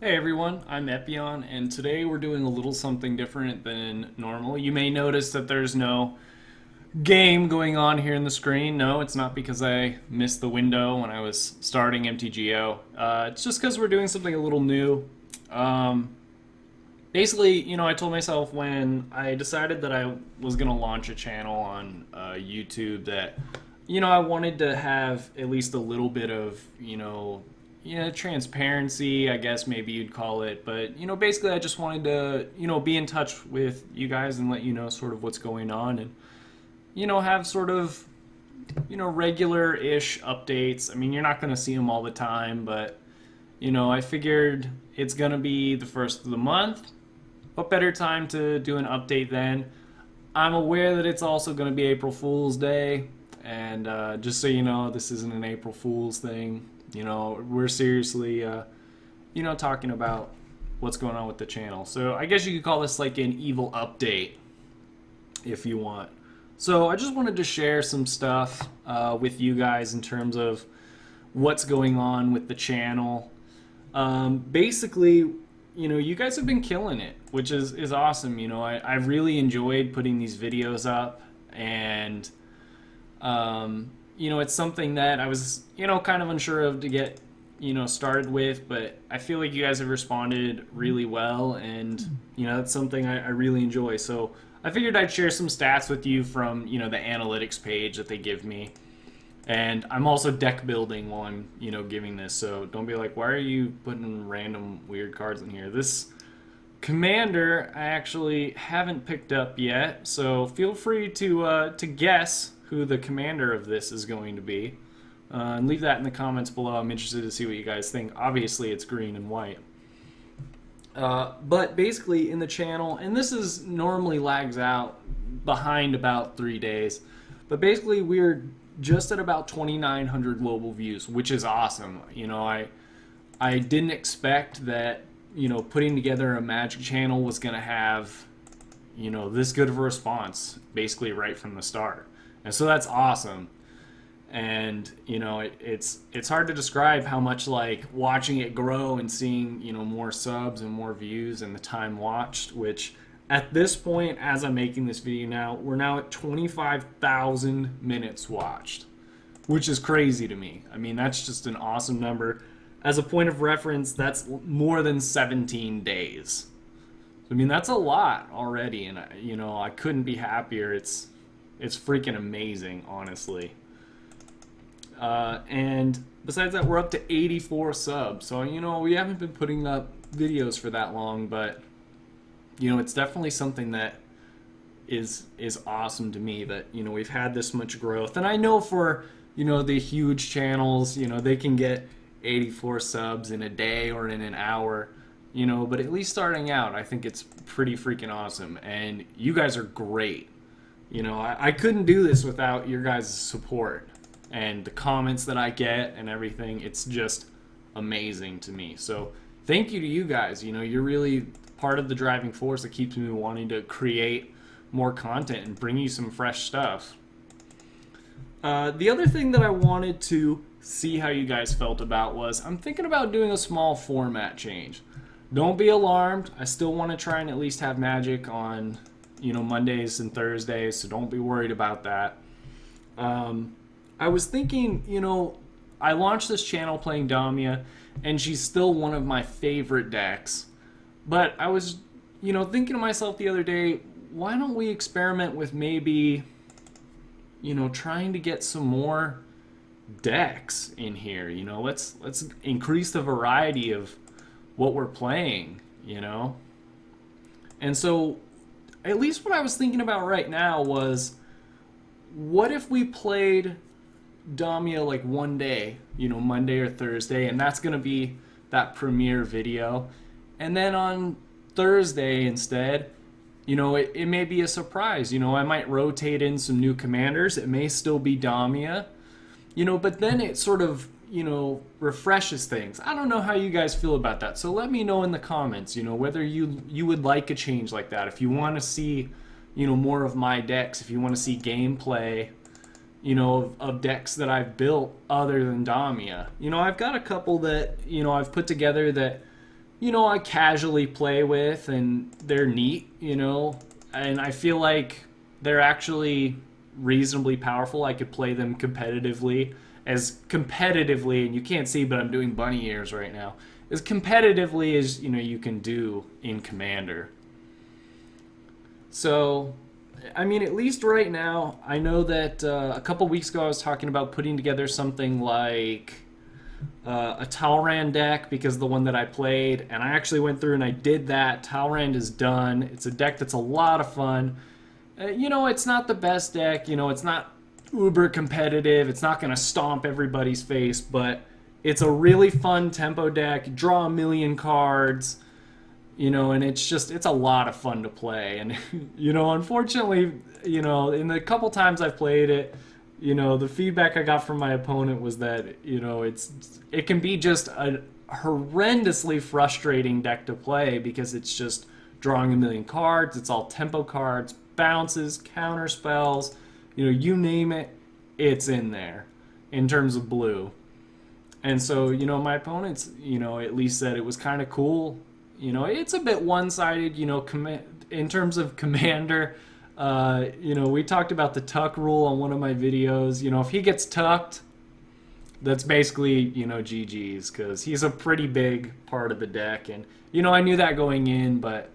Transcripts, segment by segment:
Hey everyone, I'm Epion, and today we're doing a little something different than normal. You may notice that there's no game going on here in the screen. No, it's not because I missed the window when I was starting MTGO. It's just because we're doing something a little new. Um, Basically, I told myself when I decided that I was going to launch a channel on YouTube that, I wanted to have at least a little bit of, transparency, I guess maybe you'd call it. But, basically I just wanted to, be in touch with you guys and let you know sort of what's going on and, have sort of, regular-ish updates. I mean, you're not going to see them all the time, but, I figured it's going to be the first of the month. What better time to do an update then? I'm aware that it's also going to be April Fool's Day, and just so you know, this isn't an April Fool's thing. We're seriously, talking about what's going on with the channel. So I guess you could call this like an evil update, if you want. So I just wanted to share some stuff with you guys in terms of what's going on with the channel. Basically, you guys have been killing it, which is awesome. I really enjoyed putting these videos up, and it's something that I was, kind of unsure of to get, started with, but I feel like you guys have responded really well, and, that's something I really enjoy. So I figured I'd share some stats with you from, the analytics page that they give me. And I'm also deck building while I'm, giving this, so don't be like, why are you putting random weird cards in here? This commander I actually haven't picked up yet, so feel free to guess who the commander of this is going to be. And leave that in the comments below. I'm interested to see what you guys think. Obviously, it's green and white. But basically, in the channel, and this is normally lags out behind about 3 days, but basically we're just at about 2,900 global views, which is awesome. I didn't expect that, putting together a Magic channel was going to have, this good of a response basically right from the start. And so that's awesome. And, it's hard to describe how much, like, watching it grow and seeing, more subs and more views and the time watched, which at this point, as I'm making this video now, we're now at 25,000 minutes watched, which is crazy to me. I mean, that's just an awesome number. As a point of reference, that's more than 17 days. I mean, that's a lot already, and I couldn't be happier. It's freaking amazing, honestly. And besides that, we're up to 84 subs. So, we haven't been putting up videos for that long, but it's definitely something that is awesome to me that, we've had this much growth. And I know for, the huge channels, they can get 84 subs in a day or in an hour, but at least starting out, I think it's pretty freaking awesome. And you guys are great. I couldn't do this without your guys' support and the comments that I get and everything. It's just amazing to me. So thank you to you guys. You're really part of the driving force that keeps me wanting to create more content and bring you some fresh stuff. The other thing that I wanted to see how you guys felt about was I'm thinking about doing a small format change. Don't be alarmed. I still want to try and at least have Magic on, Mondays and Thursdays, so don't be worried about that. I was thinking, I launched this channel playing Damia, and she's still one of my favorite decks. But I was, thinking to myself the other day, why don't we experiment with maybe, trying to get some more decks in here? Let's increase the variety of what we're playing, And so, at least what I was thinking about right now was, what if we played Damia like one day, Monday or Thursday, and that's gonna be that premiere video. And then on Thursday instead, it may be a surprise. I might rotate in some new commanders. It may still be Damia, but then it sort of, refreshes things. I don't know how you guys feel about that. So let me know in the comments, whether you would like a change like that. If you want to see, more of my decks, if you want to see gameplay, of decks that I've built other than Damia. I've got a couple that, I've put together that, I casually play with, and they're neat, and I feel like they're actually reasonably powerful. I could play them competitively, and you can't see, but I'm doing bunny ears right now, as competitively as, you can do in Commander. So, I mean, at least right now, I know that a couple weeks ago I was talking about putting together something like a Talrand deck, because the one that I played, and I actually went through and I did that. Talrand is done. It's a deck that's a lot of fun. It's not the best deck. It's not uber competitive. It's not going to stomp everybody's face, but it's a really fun tempo deck. Draw a million cards. And it's a lot of fun to play. And, unfortunately, in the couple times I've played it, the feedback I got from my opponent was that, it can be just a horrendously frustrating deck to play, because it's just drawing a million cards. It's all tempo cards, bounces, counter spells, you name it, it's in there in terms of blue. And so, my opponents, at least said it was kind of cool. It's a bit one-sided, in terms of Commander. We talked about the tuck rule on one of my videos. If he gets tucked, that's basically, GG's, because he's a pretty big part of the deck. And, I knew that going in, but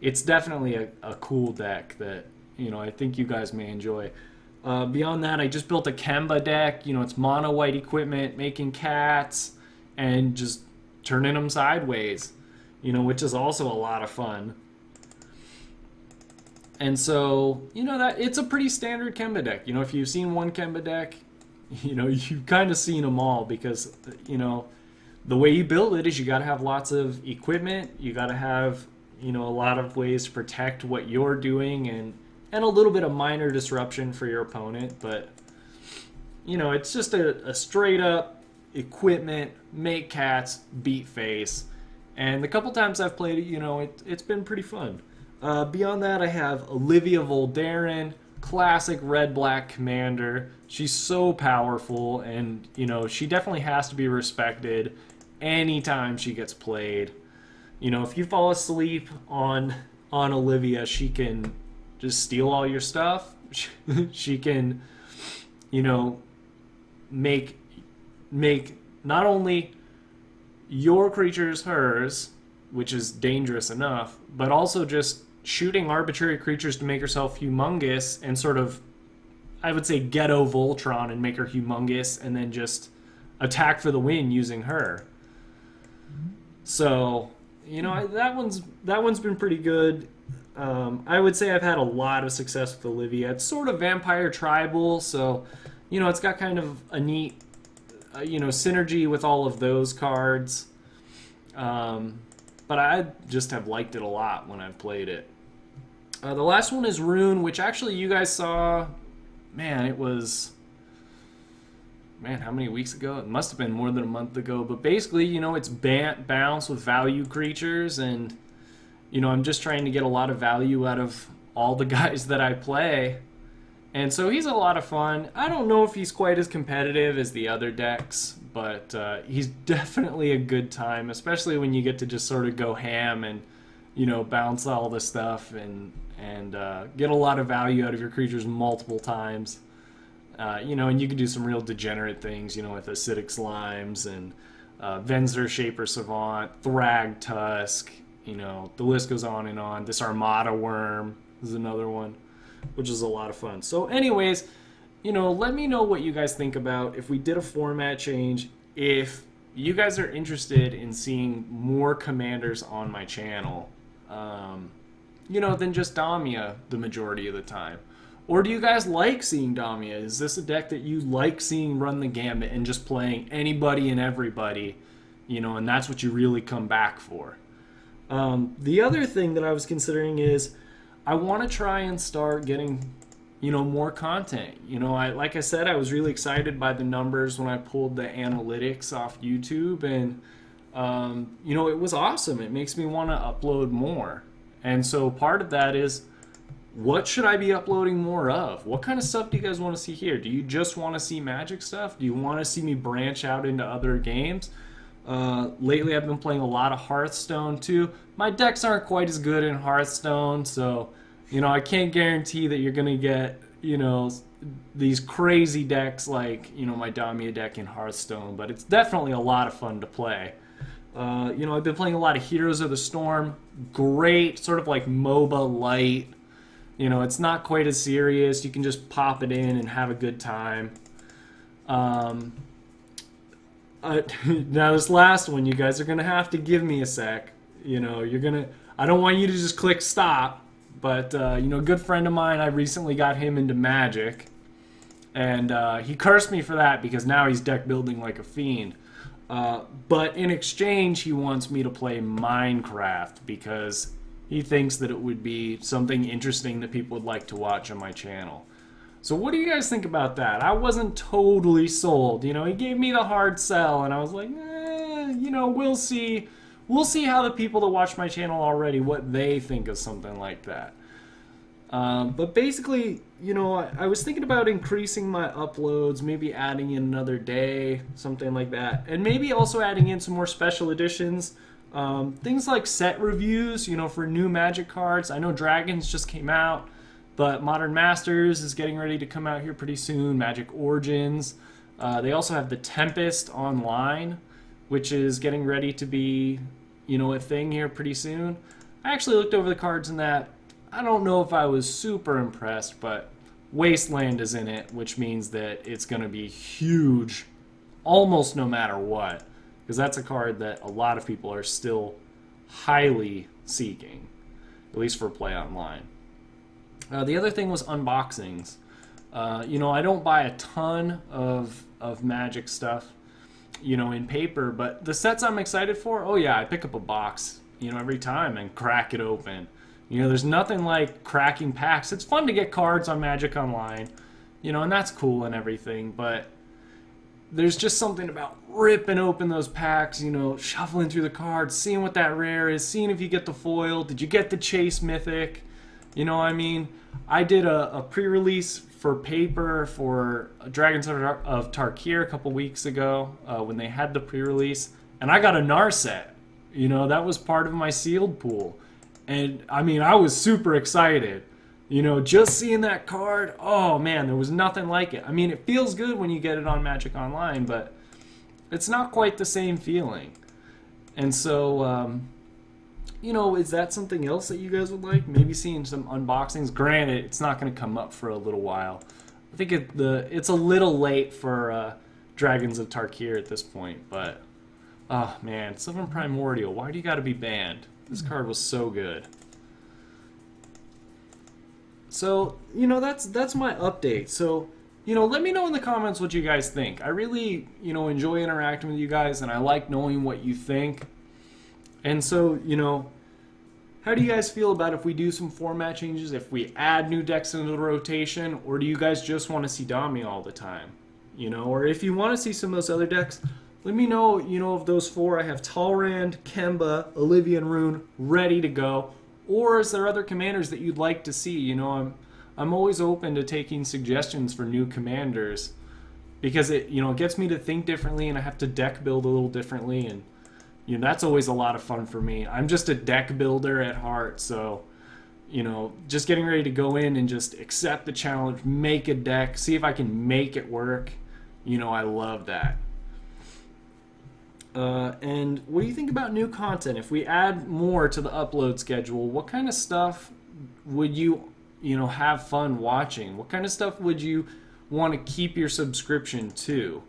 it's definitely a cool deck that, I think you guys may enjoy. Beyond that, I just built a Kemba deck. It's mono white equipment, making cats, and just turning them sideways, which is also a lot of fun. And so, that it's a pretty standard Kemba deck. If you've seen one Kemba deck, you've kind of seen them all, because, the way you build it is you got to have lots of equipment. You got to have, a lot of ways to protect what you're doing, and a little bit of minor disruption for your opponent. But, it's just a straight up equipment, make cats, beat face. And the couple times I've played it, it's been pretty fun. Beyond that, I have Olivia Voldaren, classic red-black commander. She's so powerful, and, she definitely has to be respected anytime she gets played. If you fall asleep on Olivia, she can just steal all your stuff. She can, make not only your creatures hers, which is dangerous enough, but also just shooting arbitrary creatures to make herself humongous, and sort of, I would say, ghetto Voltron and make her humongous, and then just attack for the win using her. So, that one's been pretty good. I would say I've had a lot of success with Olivia. It's sort of vampire tribal, so, it's got kind of a neat, synergy with all of those cards. But I just have liked it a lot when I've played it. The last one is Rune, which actually you guys saw. Man, it was... Man, how many weeks ago? It must have been more than a month ago. But basically, it's bounce with value creatures. And, I'm just trying to get a lot of value out of all the guys that I play. And so he's a lot of fun. I don't know if he's quite as competitive as the other decks, but he's definitely a good time, especially when you get to just sort of go ham and, bounce all this stuff and get a lot of value out of your creatures multiple times. And you can do some real degenerate things, with acidic slimes and Venser Shaper Savant, Thrag Tusk, the list goes on and on. This Armada Worm is another one, which is a lot of fun. So anyways, let me know what you guys think about if we did a format change, if you guys are interested in seeing more commanders on my channel, than just Damia the majority of the time. Or do you guys like seeing Damia? Is this a deck that you like seeing run the gambit and just playing anybody and everybody, and that's what you really come back for? The other thing that I was considering is I want to try and start getting, more content. Like I said, I was really excited by the numbers when I pulled the analytics off YouTube, and, it was awesome. It makes me want to upload more. And so part of that is, what should I be uploading more of? What kind of stuff do you guys want to see here? Do you just want to see Magic stuff? Do you want to see me branch out into other games? Lately I've been playing a lot of Hearthstone too. My decks aren't quite as good in Hearthstone, so I can't guarantee that you're gonna get these crazy decks like my Damia deck in Hearthstone, but it's definitely a lot of fun to play. I've been playing a lot of Heroes of the Storm. Great, sort of like MOBA light. It's not quite as serious. You can just pop it in and have a good time. Now this last one, you guys are gonna have to give me a sec. I don't want you to just click stop. But a good friend of mine, I recently got him into Magic, and he cursed me for that because now he's deck building like a fiend. But in exchange, he wants me to play Minecraft because he thinks that it would be something interesting that people would like to watch on my channel. So what do you guys think about that? I wasn't totally sold. He gave me the hard sell, and I was like, we'll see. We'll see how the people that watch my channel already, what they think of something like that. But basically, I was thinking about increasing my uploads, maybe adding in another day, something like that. And maybe also adding in some more special editions. Things like set reviews, for new Magic cards. I know Dragons just came out, but Modern Masters is getting ready to come out here pretty soon. Magic Origins. They also have the Tempest Online, which is getting ready to be, a thing here pretty soon. I actually looked over the cards in that. I don't know if I was super impressed, but Wasteland is in it, which means that it's going to be huge almost no matter what, because that's a card that a lot of people are still highly seeking, at least for play online. The other thing was unboxings. I don't buy a ton of Magic stuff, in paper, but the sets I'm excited for, oh yeah, I pick up a box, every time and crack it open. There's nothing like cracking packs. It's fun to get cards on Magic Online, and that's cool and everything, but there's just something about ripping open those packs, shuffling through the cards, seeing what that rare is, seeing if you get the foil. Did you get the Chase Mythic? I did a pre-release for paper for Dragons of Tarkir a couple weeks ago when they had the pre-release, and I got a Narset. That was part of my sealed pool. And, I was super excited. Just seeing that card, oh man, there was nothing like it. It feels good when you get it on Magic Online, but it's not quite the same feeling. And so, is that something else that you guys would like? Maybe seeing some unboxings. Granted, it's not going to come up for a little while. I think it's a little late for Dragons of Tarkir at this point, but, oh man, Sylvan Primordial, why do you got to be banned? This card was so good. So, that's my update. So, let me know in the comments what you guys think. I really, enjoy interacting with you guys, and I like knowing what you think. And so, how do you guys feel about if we do some format changes, if we add new decks into the rotation, or do you guys just want to see Dami all the time? Or if you want to see some of those other decks, let me know, of those four. I have Talrand, Kemba, Olivia, and Rune ready to go. Or is there other commanders that you'd like to see? I'm always open to taking suggestions for new commanders because it gets me to think differently, and I have to deck build a little differently, and that's always a lot of fun for me. I'm just a deck builder at heart, so just getting ready to go in and just accept the challenge, make a deck, see if I can make it work. I love that. And what do you think about new content? If we add more to the upload schedule, what kind of stuff would you have fun watching? What kind of stuff would you want to keep your subscription to?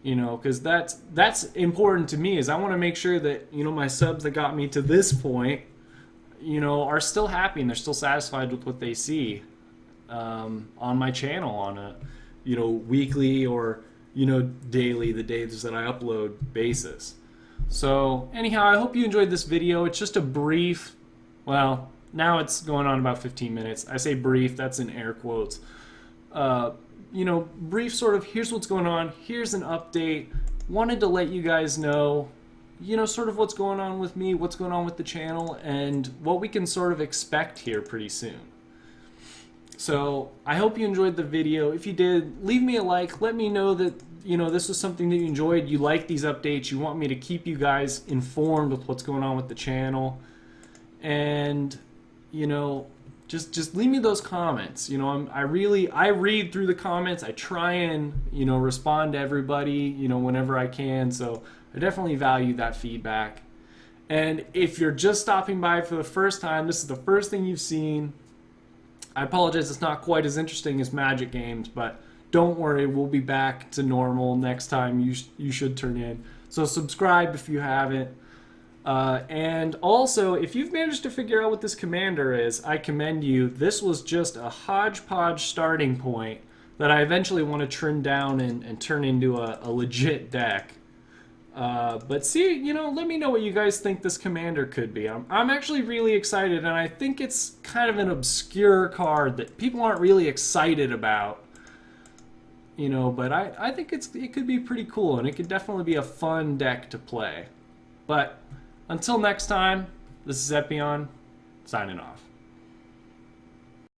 Because that's important to me, is I want to make sure that, my subs that got me to this point, are still happy and they're still satisfied with what they see on my channel on a, weekly or daily, the days that I upload basis. So anyhow, I hope you enjoyed this video. It's just a brief, well, now it's going on about 15 minutes. I say brief, that's in air quotes. Brief sort of, here's what's going on, here's an update. Wanted to let you guys know, sort of what's going on with me, what's going on with the channel, and what we can sort of expect here pretty soon. So I hope you enjoyed the video. If you did, leave me a like. Let me know that this was something that you enjoyed. You like these updates. You want me to keep you guys informed with what's going on with the channel. And just leave me those comments. I read through the comments. I try and respond to everybody whenever I can. So I definitely value that feedback. And if you're just stopping by for the first time, this is the first thing you've seen, I apologize, it's not quite as interesting as Magic games, but don't worry, we'll be back to normal next time. You should turn in. So subscribe if you haven't. And also, if you've managed to figure out what this commander is, I commend you. This was just a hodgepodge starting point that I eventually want to trim down and turn into a legit deck. But see, let me know what you guys think this commander could be. I'm actually really excited, and I think it's kind of an obscure card that people aren't really excited about. But I think it could be pretty cool, and it could definitely be a fun deck to play. But until next time, this is Epion, signing off.